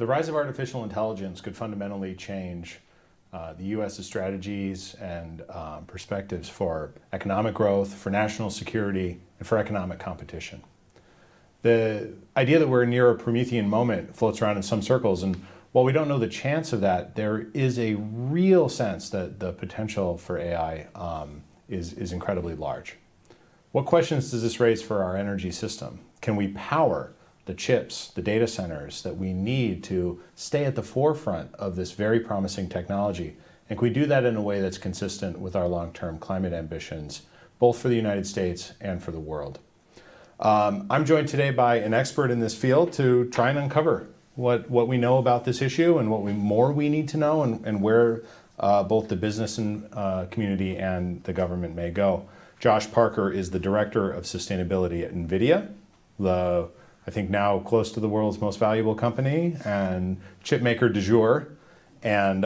The rise of artificial intelligence could fundamentally change the U.S.'s strategies and perspectives for economic growth, for national security, and for economic competition. The idea that we're near a Promethean moment floats around in some circles, and while we don't know the chance of that, there is a real sense that the potential for AI is incredibly large. What questions does this raise for our energy system? Can we power the chips, the data centers that we need to stay at the forefront of this very promising technology? And can we do that in a way that's consistent with our long-term climate ambitions, both for the United States and for the world? I'm joined today by an expert in this field to try and uncover what we know about this issue and what more we need to know, and where both the business and community and the government may go. Josh Parker is the Director of Sustainability at Nvidia, I think now close to the world's most valuable company and chip maker du jour. And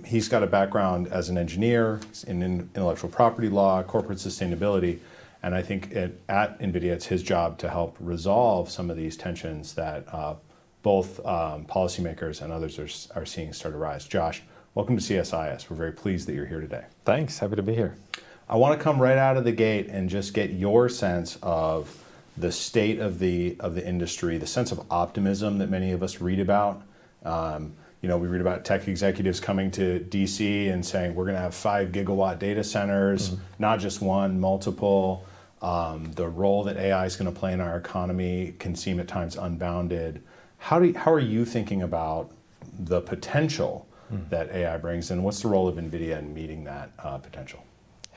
he's got a background as an engineer in intellectual property law, corporate sustainability. And I think at Nvidia, it's his job to help resolve some of these tensions that both policymakers and others are seeing start to rise. Josh, welcome to CSIS. We're very pleased that you're here today. Thanks, happy to be here. I want to come right out of the gate and just get your sense of the state of the industry, the sense of optimism that many of us read about. We read about tech executives coming to DC and saying we're going to have 5 gigawatt data centers, not just one, multiple. The role that AI is going to play in our economy can seem at times unbounded. How are you thinking about the potential that AI brings, and what's the role of Nvidia in meeting that potential?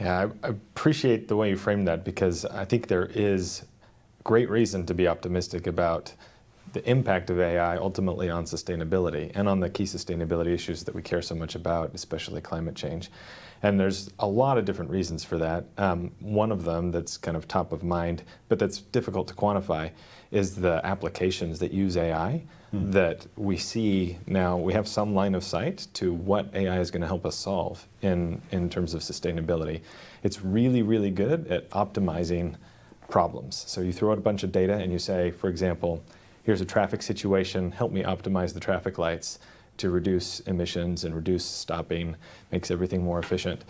Yeah, I appreciate the way you framed that, because I think there is great reason to be optimistic about the impact of AI ultimately on sustainability and on the key sustainability issues that we care so much about, especially climate change. And there's a lot of different reasons for that. One of them that's kind of top of mind, but that's difficult to quantify, is the applications that use AI that we see now. We have some line of sight to what AI is going to help us solve in terms of sustainability. It's really, really good at optimizing problems. So you throw out a bunch of data and you say, for example, here's a traffic situation, help me optimize the traffic lights to reduce emissions and reduce stopping, makes everything more efficient.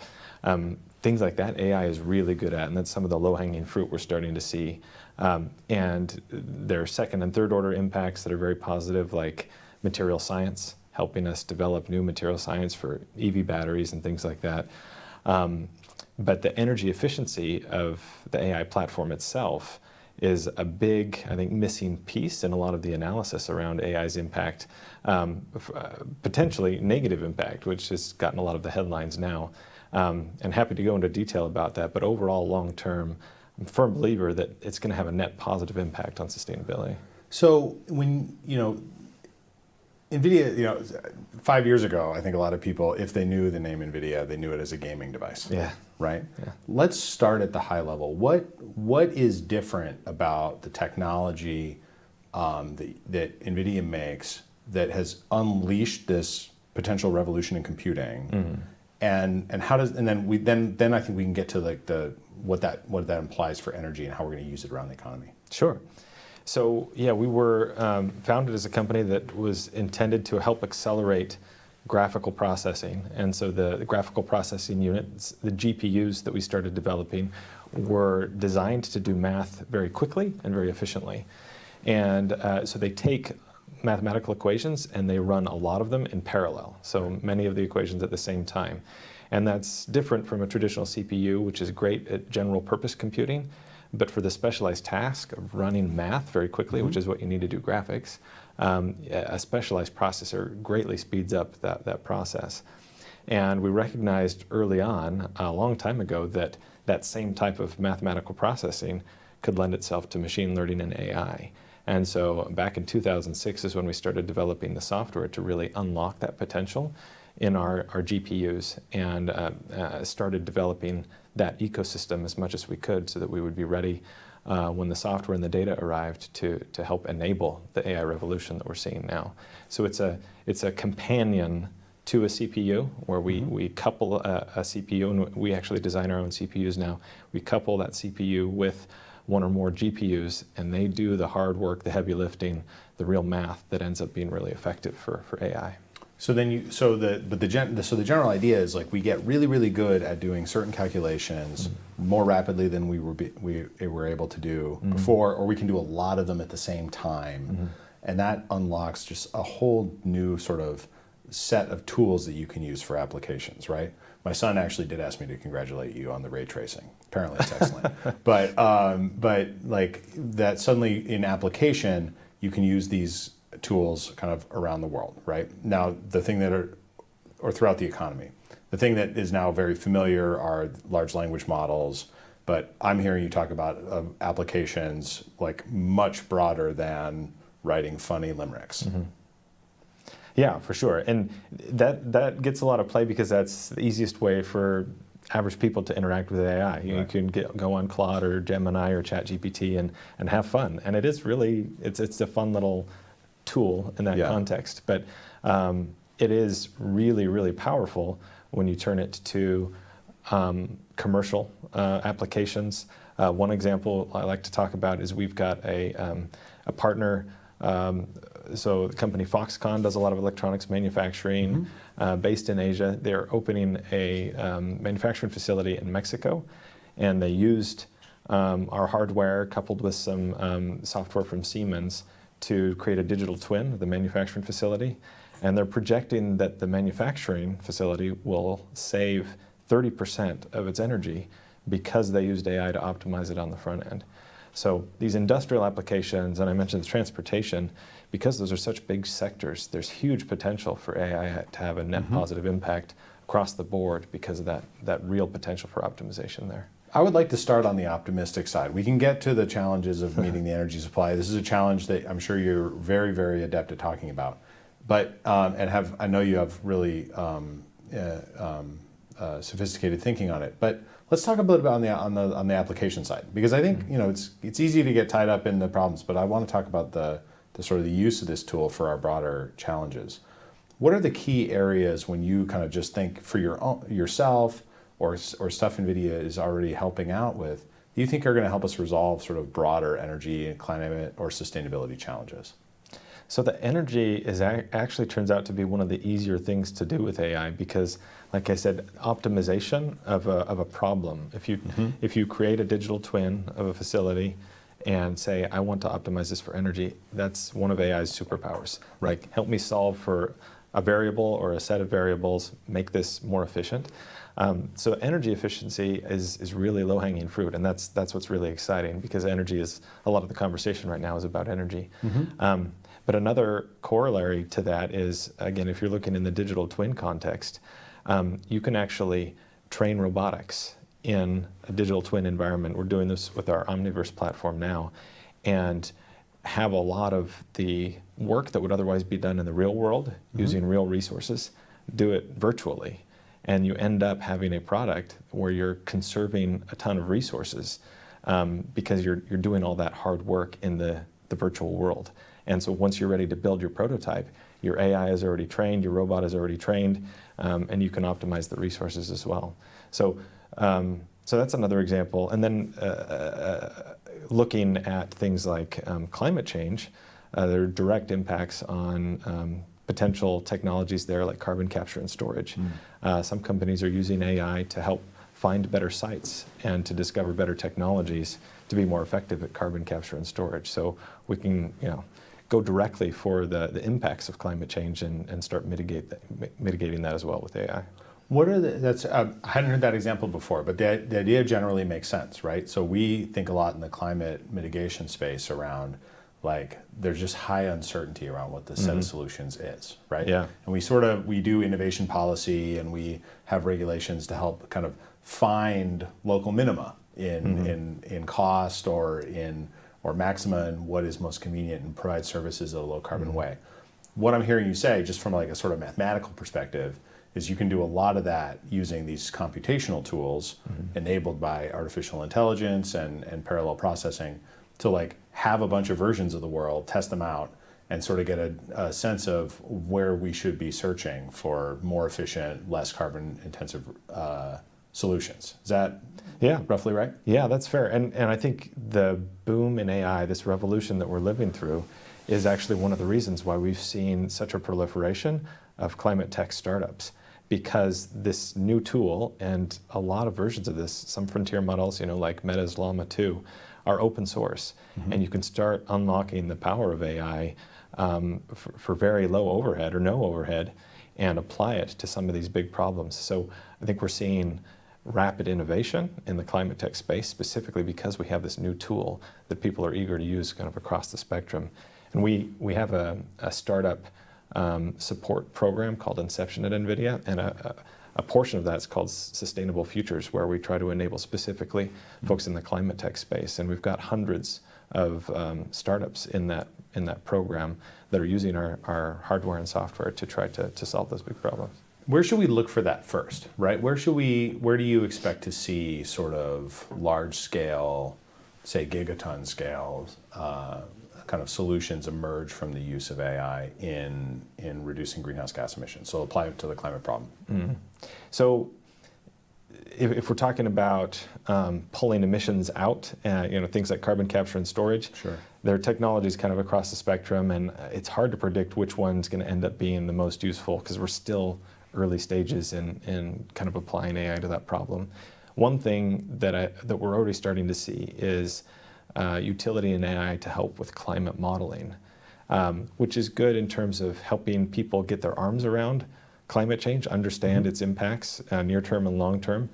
Things like that AI is really good at, and that's some of the low-hanging fruit we're starting to see. And there are second and third order impacts that are very positive, like material science, helping us develop new material science for EV batteries and things like that. But the energy efficiency of the AI platform itself is a big, I think, missing piece in a lot of the analysis around AI's impact, potentially negative impact, which has gotten a lot of the headlines now. And happy to go into detail about that, but overall, long term, I'm a firm believer that it's going to have a net positive impact on sustainability. So when, NVIDIA, 5 years ago, I think a lot of people, if they knew the name NVIDIA, they knew it as a gaming device. Yeah. Right? Yeah. Let's start at the high level. What is different about the technology that NVIDIA makes that has unleashed this potential revolution in computing? And how does, and then I think we can get to what that implies for energy and how we're going to use it around the economy. Sure. So yeah, we were founded as a company that was intended to help accelerate graphical processing. And so the graphical processing units, the GPUs that we started developing, were designed to do math very quickly and very efficiently. And so they take mathematical equations and they run a lot of them in parallel. So many of the equations at the same time. And that's different from a traditional CPU, which is great at general purpose computing. But for the specialized task of running math very quickly, which is what you need to do graphics, a specialized processor greatly speeds up that process. And we recognized early on, a long time ago, that that same type of mathematical processing could lend itself to machine learning and AI. And so back in 2006 is when we started developing the software to really unlock that potential in our GPUs, and started developing that ecosystem as much as we could so that we would be ready when the software and the data arrived to help enable the AI revolution that we're seeing now. So it's a companion to a CPU where we couple a CPU, and we actually design our own CPUs now. We couple that CPU with one or more GPUs, and they do the hard work, the heavy lifting, the real math that ends up being really effective for AI. So then the general idea is like we get really, really good at doing certain calculations more rapidly than we were able to do before, or we can do a lot of them at the same time. And that unlocks just a whole new sort of set of tools that you can use for applications, right? My son actually did ask me to congratulate you on the ray tracing. Apparently it's excellent. but like that suddenly in application, you can use these tools kind of around the world, right? Now, the thing or throughout the economy. The thing that is now very familiar are large language models, but I'm hearing you talk about applications like much broader than writing funny limericks. Yeah, for sure. And that gets a lot of play because that's the easiest way for average people to interact with AI. You can go on Claude or Gemini or ChatGPT and have fun. And it is really, it's a fun little tool in that context. But it is really, really powerful when you turn it to commercial applications. One example I like to talk about is we've got a partner. So the company Foxconn does a lot of electronics manufacturing based in Asia. They're opening a manufacturing facility in Mexico, and they used our hardware coupled with some software from Siemens to create a digital twin of the manufacturing facility. And they're projecting that the manufacturing facility will save 30% of its energy because they used AI to optimize it on the front end. So these industrial applications, and I mentioned the transportation, because those are such big sectors, there's huge potential for AI to have a net positive impact across the board because of that real potential for optimization there. I would like to start on the optimistic side. We can get to the challenges of meeting the energy supply. This is a challenge that I'm sure you're very, very adept at talking about. But I know you have really sophisticated thinking on it. But let's talk a bit about on the application side, because I think it's easy to get tied up in the problems, but I want to talk about the sort of the use of this tool for our broader challenges. What are the key areas when you kind of just think for yourself or stuff Nvidia is already helping out with, do you think are going to help us resolve sort of broader energy and climate or sustainability challenges? So the energy actually turns out to be one of the easier things to do with AI because, like I said, optimization of a problem. If you create a digital twin of a facility and say, I want to optimize this for energy, that's one of AI's superpowers. Right. Like, help me solve for a variable or a set of variables, make this more efficient. So energy efficiency is really low-hanging fruit, and that's what's really exciting because energy is, a lot of the conversation right now is about energy. But another corollary to that is, again, if you're looking in the digital twin context, you can actually train robotics in a digital twin environment. We're doing this with our Omniverse platform now, and have a lot of the work that would otherwise be done in the real world using real resources, do it virtually. And you end up having a product where you're conserving a ton of resources because you're doing all that hard work in the virtual world. And so once you're ready to build your prototype, your AI is already trained, your robot is already trained, and you can optimize the resources as well. So that's another example. And then looking at things like climate change, there are direct impacts on potential technologies there like carbon capture and storage. Some companies are using AI to help find better sites and to discover better technologies to be more effective at carbon capture and storage. So we can go directly for the impacts of climate change and start mitigating that as well with AI. What are I hadn't heard that example before, but the idea generally makes sense, right? So we think a lot in the climate mitigation space around, like, there's just high uncertainty around what the set of solutions is, right? Yeah. And we do innovation policy and we have regulations to help kind of find local minima in cost or maxima in what is most convenient and provide services in a low carbon way. What I'm hearing you say, just from like a sort of mathematical perspective, is you can do a lot of that using these computational tools enabled by artificial intelligence and parallel processing to like have a bunch of versions of the world, test them out, and sort of get a sense of where we should be searching for more efficient, less carbon intensive solutions. Is that Yeah. roughly right? Yeah, that's fair. And I think the boom in AI, this revolution that we're living through, is actually one of the reasons why we've seen such a proliferation of climate tech startups. Because this new tool, and a lot of versions of this, some frontier models, like Meta's Llama 2, are open source. And you can start unlocking the power of AI for very low overhead or no overhead and apply it to some of these big problems. So I think we're seeing rapid innovation in the climate tech space, specifically because we have this new tool that people are eager to use kind of across the spectrum. And we have a startup support program called Inception at Nvidia, and a portion of that's called Sustainable Futures, where we try to enable specifically folks in the climate tech space. And we've got hundreds of startups in that program that are using our hardware and software to try to solve those big problems. Where should we look for that first, right? Where do you expect to see sort of large scale, say gigaton scale, kind of solutions emerge from the use of AI in reducing greenhouse gas emissions? So apply it to the climate problem. Mm-hmm. So if we're talking about pulling emissions out, things like carbon capture and storage, Sure. There are technologies kind of across the spectrum, and it's hard to predict which one's going to end up being the most useful because we're still early stages in kind of applying AI to that problem. One thing that we're already starting to see is utility in AI to help with climate modeling, which is good in terms of helping people get their arms around climate change, understand its impacts near term and long term,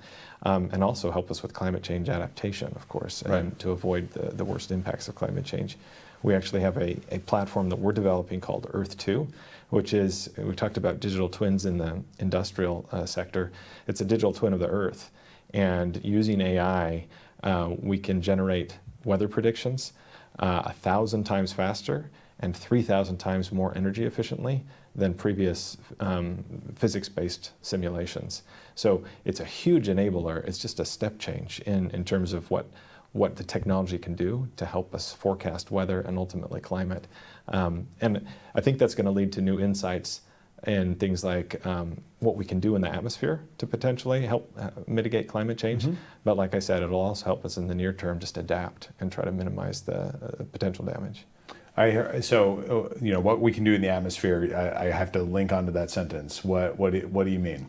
and also help us with climate change adaptation, of course, Right. and to avoid the worst impacts of climate change. We actually have a platform that we're developing called Earth 2, which is, we talked about digital twins in the industrial sector. It's a digital twin of the Earth. And using AI, we can generate weather predictions 1,000 times faster and 3,000 times more energy efficiently than previous physics-based simulations. So it's a huge enabler. It's just a step change in terms of what the technology can do to help us forecast weather and ultimately climate. And I think that's going to lead to new insights in things like what we can do in the atmosphere to potentially help mitigate climate change. But like I said, it'll also help us in the near term just adapt and try to minimize the potential damage. So what we can do in the atmosphere, I have to link onto that sentence. What do you mean?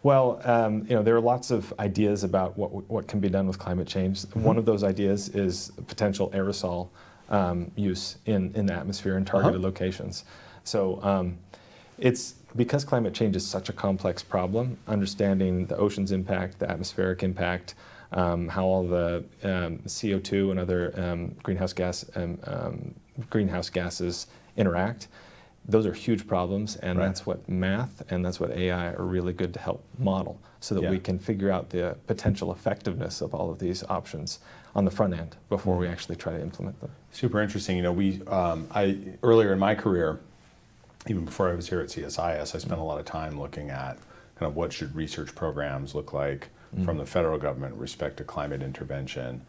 Well, there are lots of ideas about what can be done with climate change. One of those ideas is potential aerosol use in the atmosphere in targeted locations. So it's because climate change is such a complex problem, understanding the ocean's impact, the atmospheric impact, how all the CO2 and other greenhouse gases interact. Those are huge problems, and that's what math and that's what AI are really good to help model, so that we can figure out the potential effectiveness of all of these options on the front end before we actually try to implement them. Super interesting. I earlier in my career, even before I was here at CSIS, I spent a lot of time looking at kind of what should research programs look like from the federal government with respect to climate intervention,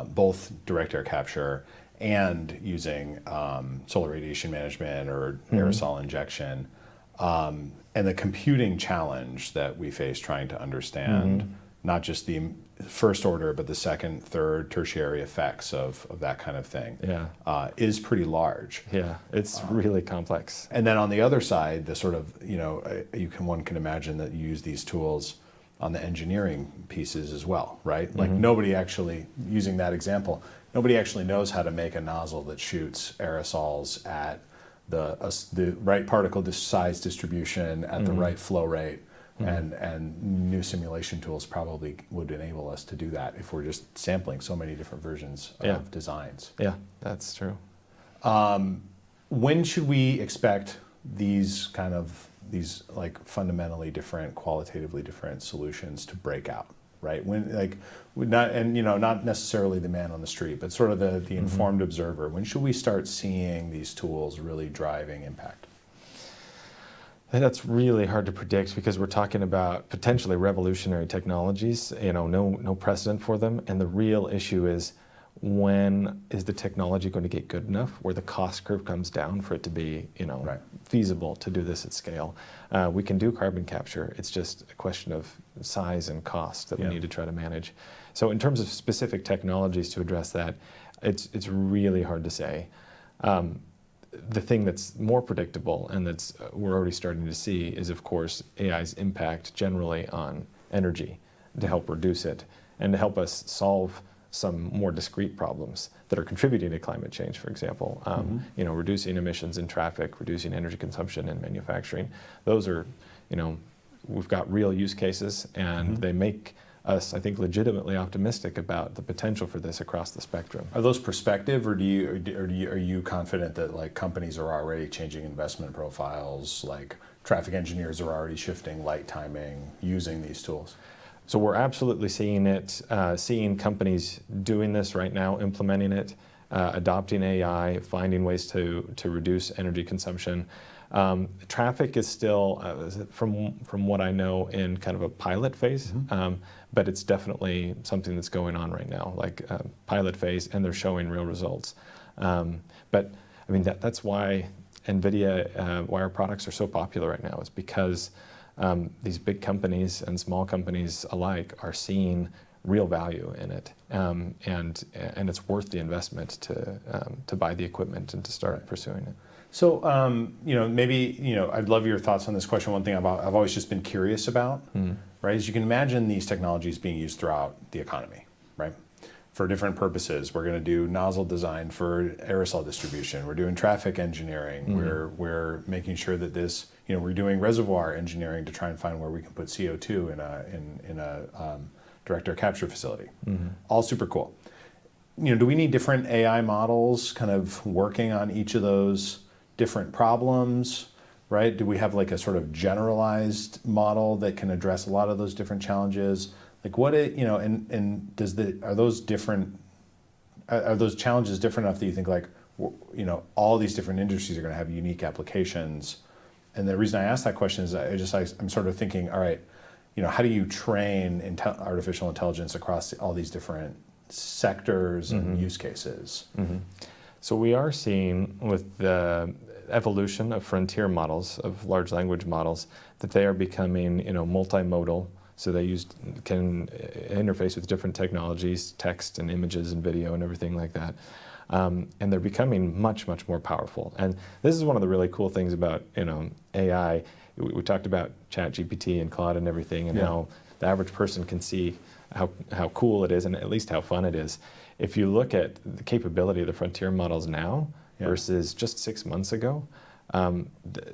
both direct air capture and using solar radiation management or aerosol injection, and the computing challenge that we face trying to understand not just the first order, but the second, third, tertiary effects of that kind of thing is pretty large. Yeah, it's really complex. And then on the other side, the sort of, one can imagine that you use these tools on the engineering pieces as well, right? Like nobody actually, using that example, nobody actually knows how to make a nozzle that shoots aerosols at the right particle size distribution at the right flow rate. And new simulation tools probably would enable us to do that if we're just sampling so many different versions of designs. Yeah, that's true. When should we expect these like fundamentally different, qualitatively different solutions to break out, right? Not necessarily the man on the street, but sort of the informed observer. When should we start seeing these tools really driving impact? And that's really hard to predict because we're talking about potentially revolutionary technologies, no precedent for them. And the real issue is when is the technology going to get good enough where the cost curve comes down for it to be, Right. feasible to do this at scale. We can do carbon capture. It's just a question of size and cost that we need to try to manage. So in terms of specific technologies to address that, it's really hard to say. The thing that's more predictable and that's we're already starting to see is, of course, AI's impact generally on energy to help reduce it and to help us solve some more discrete problems that are contributing to climate change, for example. Reducing emissions in traffic, reducing energy consumption in manufacturing. Those are, we've got real use cases, and they make us, I think, legitimately optimistic about the potential for this across the spectrum. Are those perspective, or are you confident that like companies are already changing investment profiles, like traffic engineers are already shifting light timing using these tools? So we're absolutely seeing it, seeing companies doing this right now, implementing it, adopting AI, finding ways to reduce energy consumption. Traffic is still, from what I know, in kind of a pilot phase, but it's definitely something that's going on right now, like pilot phase, and they're showing real results. But I mean, that's why Nvidia, why our products are so popular right now, is because these big companies and small companies alike are seeing real value in it, and it's worth the investment to buy the equipment and to start pursuing it. So, maybe, I'd love your thoughts on this question. One thing I've always just been curious about, right, is you can imagine these technologies being used throughout the economy, right, for different purposes. We're going to do nozzle design for aerosol distribution. We're doing traffic engineering. We're making sure that this, we're doing reservoir engineering to try and find where we can put CO2 in a direct air capture facility. All super cool. Do we need different AI models kind of working on each of those different problems, right? Do we have like a sort of generalized model that can address a lot of those different challenges? Like are those challenges different enough that you think like, all these different industries are going to have unique applications? And the reason I ask that question is I'm sort of thinking, all right, how do you train artificial intelligence across all these different sectors and use cases? So we are seeing with the evolution of frontier models, of large language models, that they are becoming multimodal. So they can interface with different technologies, text and images and video and everything like that. And they're becoming much, much more powerful. And this is one of the really cool things about AI. We talked about ChatGPT and Claude and everything, and how the average person can see how cool it is and at least how fun it is. If you look at the capability of the frontier models now versus just 6 months ago,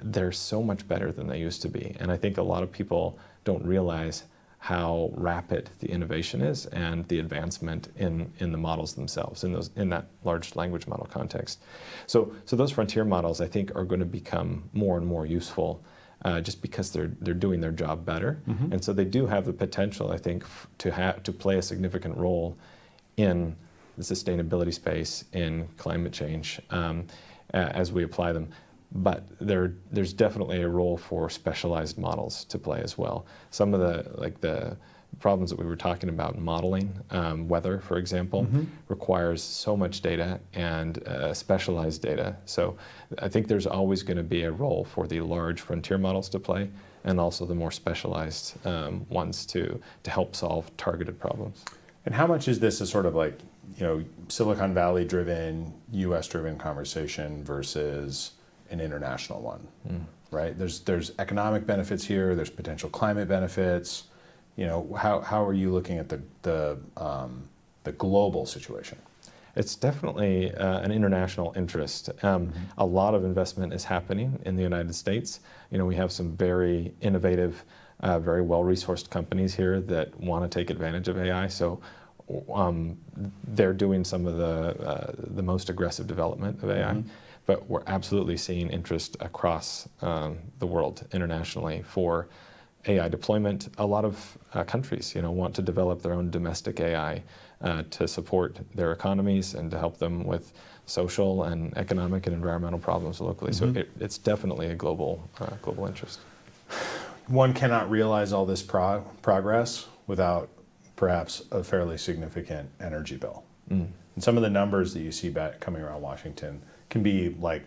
they're so much better than they used to be. And I think a lot of people don't realize how rapid the innovation is and the advancement in the models themselves, in that large language model context. So those frontier models, I think, are going to become more and more useful just because they're doing their job better. And so they do have the potential, I think, to play a significant role in the sustainability space, in climate change, as we apply them. But there's definitely a role for specialized models to play as well. Some of the problems that we were talking about, modeling, weather, for example, requires so much data and specialized data. So I think there's always going to be a role for the large frontier models to play, and also the more specialized ones to help solve targeted problems. And how much is this a sort of like, Silicon Valley driven, US driven conversation versus an international one, right? There's economic benefits here. There's potential climate benefits. How are you looking at the global situation? It's definitely an international interest. A lot of investment is happening in the United States. We have some very innovative, very well-resourced companies here that want to take advantage of AI. So they're doing some of the most aggressive development of AI. But we're absolutely seeing interest across the world internationally for AI deployment. A lot of countries, want to develop their own domestic AI to support their economies and to help them with social and economic and environmental problems locally. So it's definitely a global interest. One cannot realize all this progress without perhaps a fairly significant energy bill. And some of the numbers that you see back coming around Washington can be like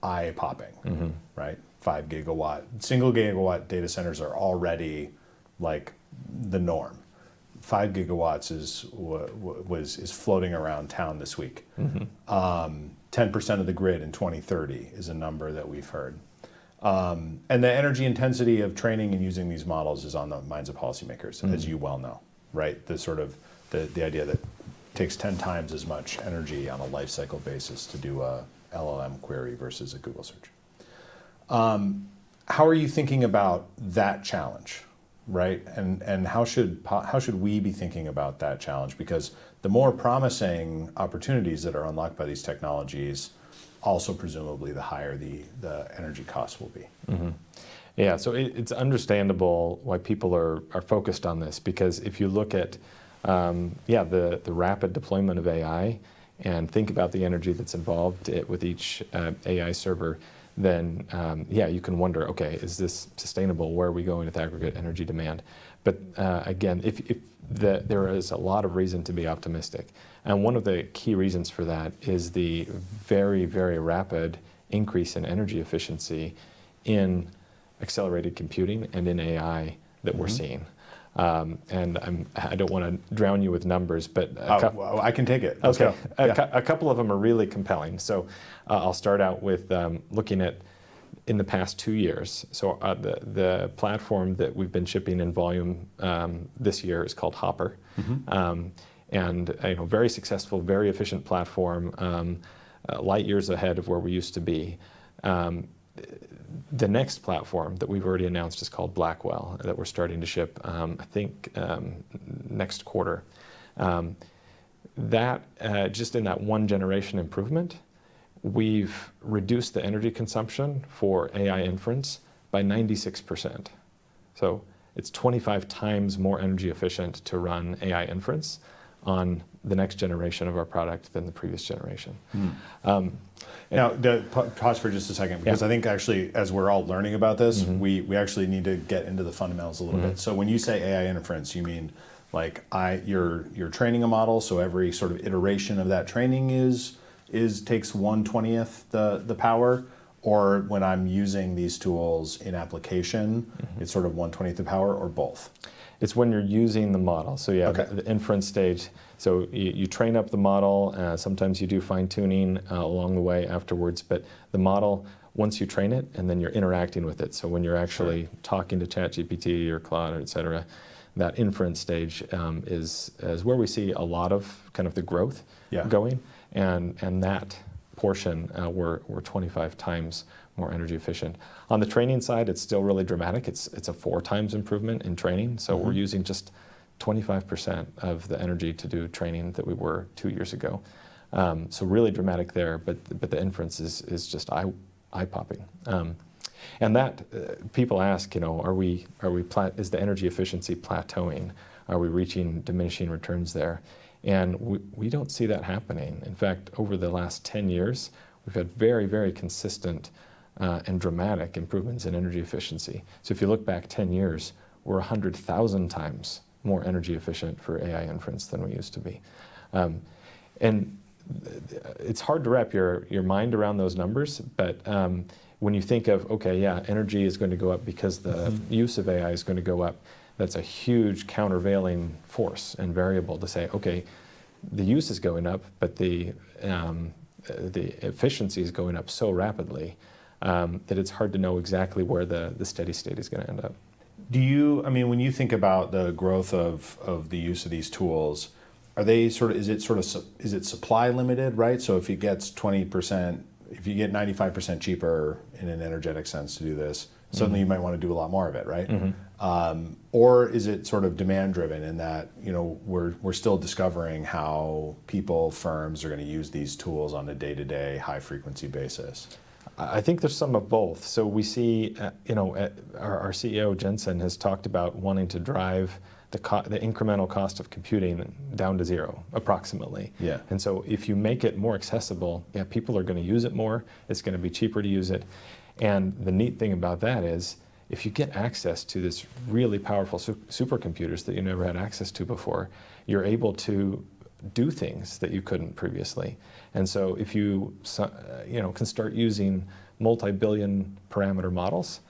eye-popping, right? 5 gigawatt, single gigawatt data centers are already like the norm. 5 gigawatts is floating around town this week. 10% of the grid in 2030 is a number that we've heard. And the energy intensity of training and using these models is on the minds of policymakers, as you well know, right? The sort of the idea that it takes 10 times as much energy on a life cycle basis to do a LLM query versus a Google search. How are you thinking about that challenge, right? And how should we be thinking about that challenge? Because the more promising opportunities that are unlocked by these technologies, also presumably the higher the energy costs will be. Yeah, so it's understandable why people are focused on this, because if you look at the rapid deployment of AI and think about the energy that's involved with each AI server, then you can wonder, okay, is this sustainable? Where are we going with aggregate energy demand? But again, there is a lot of reason to be optimistic. And one of the key reasons for that is the very, very rapid increase in energy efficiency in accelerated computing and in AI that we're seeing. And I don't want to drown you with numbers, but I can take it. Let's go. A couple of them are really compelling. So I'll start out with looking at in the past 2 years. So the platform that we've been shipping in volume this year is called Hopper, and very successful, very efficient platform, light years ahead of where we used to be. The next platform that we've already announced is called Blackwell, that we're starting to ship, I think, next quarter. Just in that one generation improvement, we've reduced the energy consumption for AI inference by 96%. So it's 25 times more energy efficient to run AI inference on the next generation of our product than the previous generation. Now, pause for just a second, because I think actually, as we're all learning about this, we actually need to get into the fundamentals a little bit. So when you say AI inference, you mean like you're training a model, so every sort of iteration of that training takes 1/20th the power, or when I'm using these tools in application, it's sort of 1/20th the power, or both? It's when you're using the model. So the inference stage. So you train up the model. Sometimes you do fine tuning along the way afterwards. But the model, once you train it, and then you're interacting with it. So when you're actually talking to ChatGPT or Claude, et cetera, that inference stage is where we see a lot of kind of the growth going. And that portion, we're 25 times more energy efficient. On the training side, it's still really dramatic. It's a 4 times improvement in training. So we're using just 25% of the energy to do training that we were 2 years ago. So really dramatic there, but the inference is just eye-popping. And that people ask, is the energy efficiency plateauing? Are we reaching diminishing returns there? And we don't see that happening. In fact, over the last 10 years, we've had very, very consistent and dramatic improvements in energy efficiency. So if you look back 10 years, we're 100,000 times more energy efficient for AI inference than we used to be. And it's hard to wrap your mind around those numbers, but when you think of, energy is going to go up because the use of AI is going to go up, that's a huge countervailing force and variable to say, okay, the use is going up, but the efficiency is going up so rapidly that it's hard to know exactly where the steady state is going to end up. When you think about the growth of the use of these tools, is it supply limited, right? So if it gets 20%, if you get 95% cheaper in an energetic sense to do this, suddenly you might want to do a lot more of it, right? Or is it sort of demand driven in that, we're still discovering how firms are going to use these tools on a day-to-day, high-frequency basis? I think there's some of both. So we see, our CEO, Jensen, has talked about wanting to drive the incremental cost of computing down to zero, approximately. Yeah. And so if you make it more accessible, people are going to use it more. It's going to be cheaper to use it. And the neat thing about that is, if you get access to this really powerful supercomputers that you never had access to before, you're able to do things that you couldn't previously. And so if you can start using multi-billion parameter models,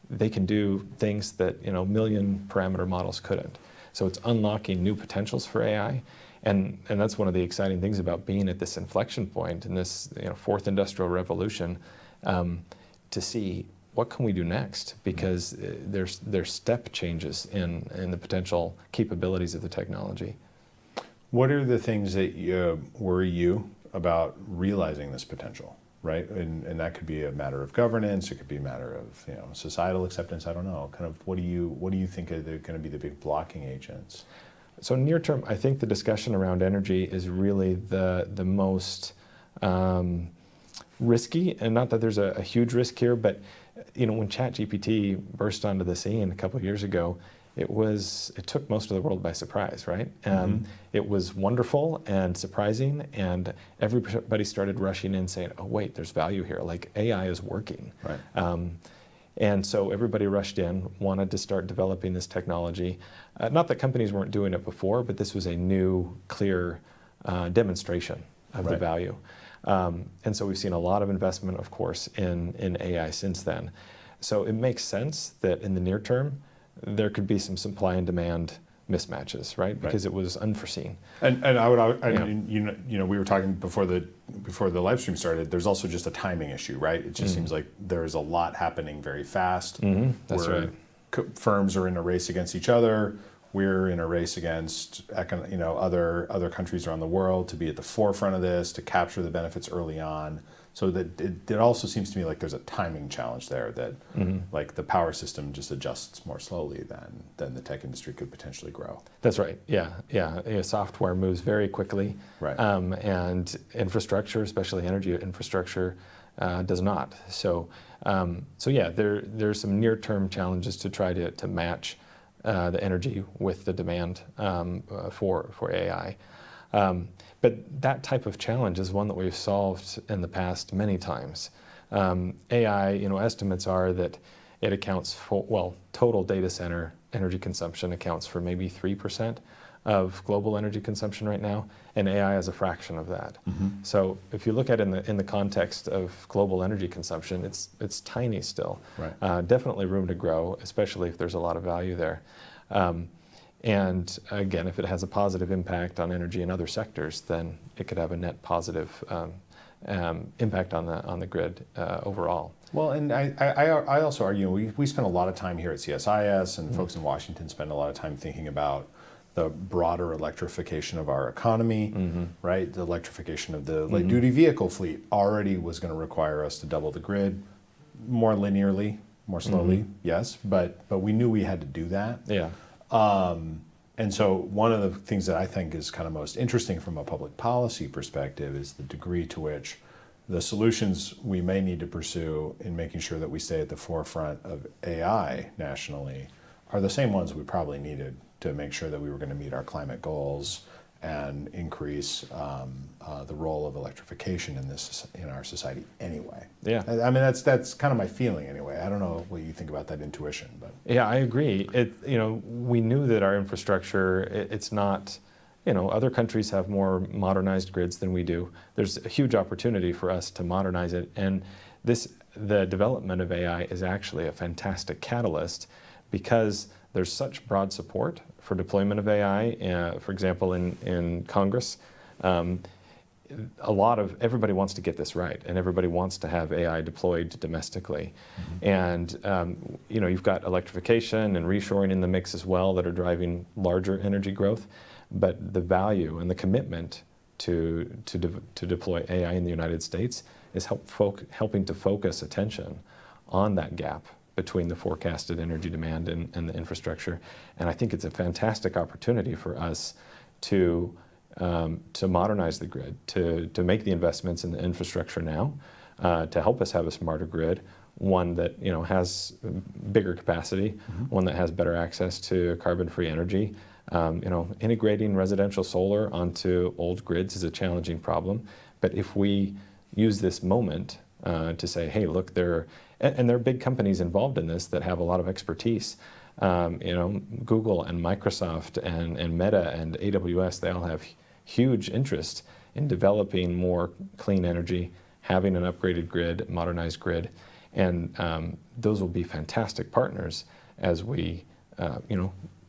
they can do things that million parameter models couldn't. So it's unlocking new potentials for AI. And that's one of the exciting things about being at this inflection point in this fourth industrial revolution, to see what can we do next, because there's step changes in the potential capabilities of the technology. What are the things that worry you about realizing this potential, right? And that could be a matter of governance, it could be a matter of societal acceptance. I don't know. Kind of what do you think are going to be the big blocking agents? So near term, I think the discussion around energy is really the most risky, and not that there's a huge risk here, but when ChatGPT burst onto the scene a couple of years ago, it took most of the world by surprise, right? It was wonderful and surprising, and everybody started rushing in saying, oh wait, there's value here, like AI is working. Right. And so everybody rushed in, wanted to start developing this technology. Not that companies weren't doing it before, but this was a new, clear demonstration of the value. And so we've seen a lot of investment, of course, in AI since then. So it makes sense that in the near term, there could be some supply and demand mismatches, right? Because it was unforeseen. And we were talking before the live stream started. There's also just a timing issue, right? It just seems like there's a lot happening very fast. That's right. Firms are in a race against each other. We're in a race against other countries around the world to be at the forefront of this, to capture the benefits early on. So that it also seems to me like there's a timing challenge there, that like the power system just adjusts more slowly than the tech industry could potentially grow. That's right. Yeah. Software moves very quickly, right? And infrastructure, especially energy infrastructure, does not. So yeah, there's some near-term challenges to try to match the energy with the demand for AI. But that type of challenge is one that we've solved in the past many times. AI, estimates are that it accounts for, total data center energy consumption accounts for maybe 3% of global energy consumption right now, and AI is a fraction of that. So if you look at it in the context of global energy consumption, it's tiny still. Right. Definitely room to grow, especially if there's a lot of value there. And again, if it has a positive impact on energy in other sectors, then it could have a net positive impact on the grid overall. Well, and I also argue, we spend a lot of time here at CSIS, and folks in Washington spend a lot of time thinking about the broader electrification of our economy, right? The electrification of the light-duty vehicle fleet already was going to require us to double the grid, more linearly, more slowly, yes, but we knew we had to do that. Yeah. And so one of the things that I think is kind of most interesting from a public policy perspective is the degree to which the solutions we may need to pursue in making sure that we stay at the forefront of AI nationally are the same ones we probably needed to make sure that we were going to meet our climate goals and increase the role of electrification in our society anyway. Yeah. I mean, that's kind of my feeling anyway. I don't know what you think about that intuition, but yeah, I agree. We knew that our infrastructure, it's not, other countries have more modernized grids than we do. There's a huge opportunity for us to modernize it, and the development of AI is actually a fantastic catalyst, because there's such broad support for deployment of AI. For example, in Congress, everybody wants to get this right, and everybody wants to have AI deployed domestically. And you've got electrification and reshoring in the mix as well that are driving larger energy growth. But the value and the commitment to deploy AI in the United States is helping to focus attention on that gap between the forecasted energy demand and the infrastructure. And I think it's a fantastic opportunity for us to modernize the grid, to make the investments in the infrastructure now, to help us have a smarter grid, one that has bigger capacity, one that has better access to carbon-free energy. Integrating residential solar onto old grids is a challenging problem, but if we use this moment to say, hey, look, there are big companies involved in this that have a lot of expertise. Google and Microsoft and Meta and AWS, they all have huge interest in developing more clean energy, having an upgraded grid, modernized grid, and those will be fantastic partners as we,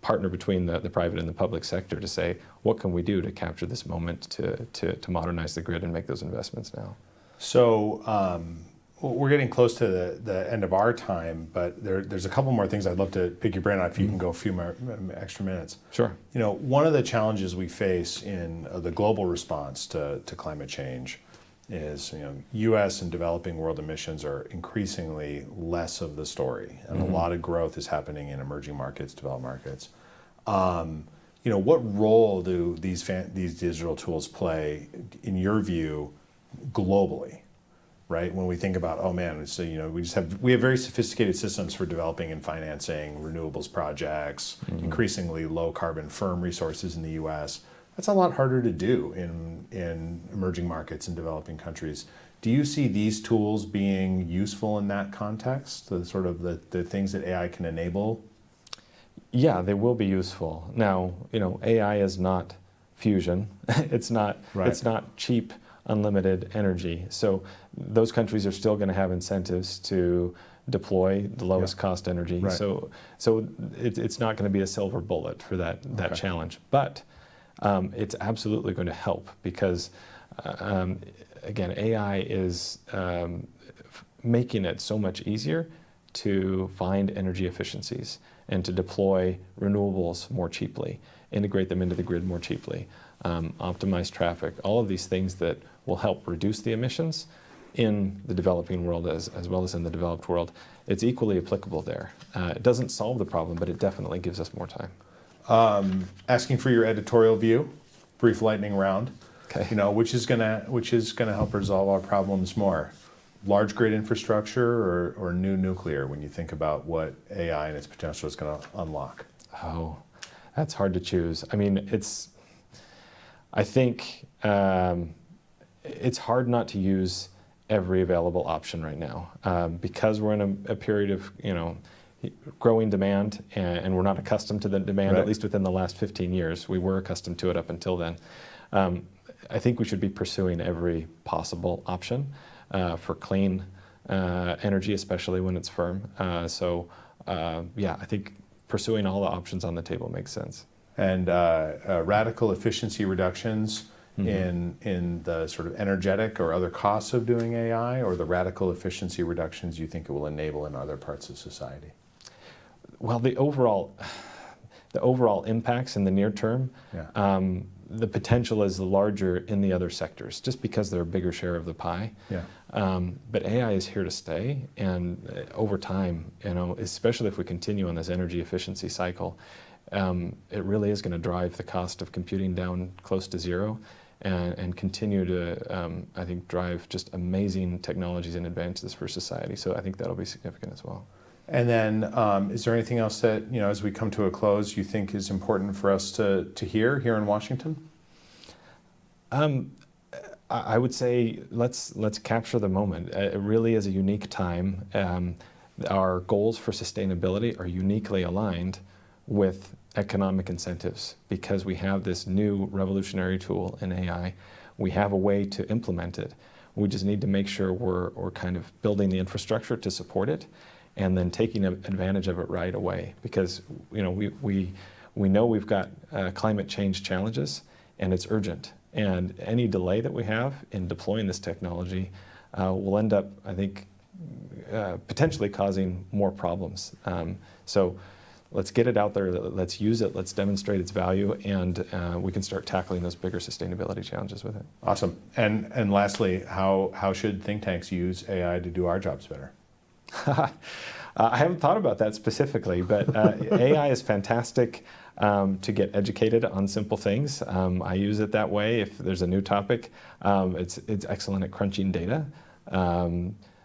partner between the private and the public sector to say, what can we do to capture this moment to modernize the grid and make those investments now? So we're getting close to the end of our time, but there's a couple more things I'd love to pick your brain on if you can go a few more extra minutes. Sure. One of the challenges we face in the global response to climate change is, U.S. and developing world emissions are increasingly less of the story, and a lot of growth is happening in emerging markets, developed markets. What role do these digital tools play, in your view, globally? Right? When we think about, oh man, so we have very sophisticated systems for developing and financing renewables projects, increasingly low carbon firm resources in the U.S. That's a lot harder to do in emerging markets and developing countries. Do you see these tools being useful in that context, the sort of the things that AI can enable? Yeah, they will be useful. Now, AI is not fusion. It's not cheap, unlimited energy. So those countries are still going to have incentives to deploy the lowest cost energy. Right. So it's not going to be a silver bullet for that challenge. But it's absolutely going to help because, again, AI is making it so much easier to find energy efficiencies and to deploy renewables more cheaply, integrate them into the grid more cheaply, optimize traffic, all of these things that will help reduce the emissions in the developing world as well as in the developed world. It's equally applicable there. It doesn't solve the problem, but it definitely gives us more time. Asking for your editorial view, brief lightning round. Okay. Which is gonna help resolve our problems more? Large grid infrastructure or new nuclear when you think about what AI and its potential is going to unlock? Oh, that's hard to choose. I mean, I think it's hard not to use every available option right now because we're in a period of growing demand and we're not accustomed to the demand, Right. At least within the last 15 years. We were accustomed to it up until then. I think we should be pursuing every possible option for clean energy, especially when it's firm. I think pursuing all the options on the table makes sense. And radical efficiency reductions in the sort of energetic or other costs of doing AI, or the radical efficiency reductions you think it will enable in other parts of society? Well, the overall impacts in the near term, the potential is larger in the other sectors, just because they're a bigger share of the pie. Yeah. But AI is here to stay, and over time, especially if we continue on this energy efficiency cycle, it really is going to drive the cost of computing down close to zero, and continue to, I think, drive just amazing technologies and advances for society. So I think that'll be significant as well. And then, is there anything else that, as we come to a close, you think is important for us to hear here in Washington? I would say let's capture the moment. It really is a unique time. Our goals for sustainability are uniquely aligned with economic incentives because we have this new revolutionary tool in AI. We have a way to implement it. We just need to make sure we're kind of building the infrastructure to support it, and then taking advantage of it right away, because we know we've got climate change challenges, and it's urgent. And any delay that we have in deploying this technology will end up, I think, potentially causing more problems. So let's get it out there, let's use it, let's demonstrate its value, and we can start tackling those bigger sustainability challenges with it. Awesome. And lastly, how should think tanks use AI to do our jobs better? I haven't thought about that specifically, but AI is fantastic to get educated on simple things. I use it that way. If there's a new topic, it's excellent at crunching data.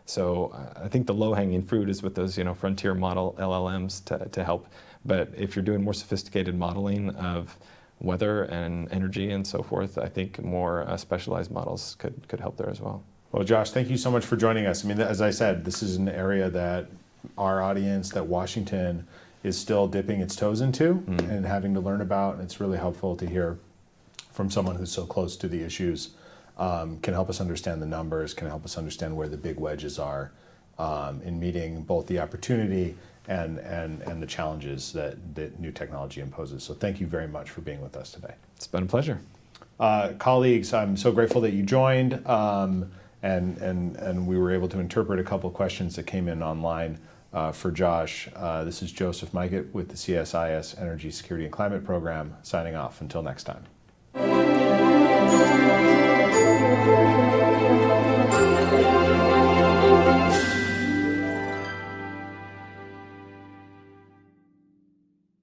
So I think the low-hanging fruit is with those frontier model LLMs to help. But if you're doing more sophisticated modeling of weather and energy and so forth, I think more specialized models could help there as well. Well, Josh, thank you so much for joining us. I mean, as I said, this is an area that our audience, that Washington is still dipping its toes into and having to learn about, and it's really helpful to hear from someone who's so close to the issues, can help us understand the numbers, can help us understand where the big wedges are in meeting both the opportunity and the challenges that new technology imposes. So thank you very much for being with us today. It's been a pleasure. Colleagues, I'm so grateful that you joined, and we were able to interpret a couple of questions that came in online for Josh. This is Joseph Majkut with the CSIS Energy Security and Climate Program, signing off. Until next time.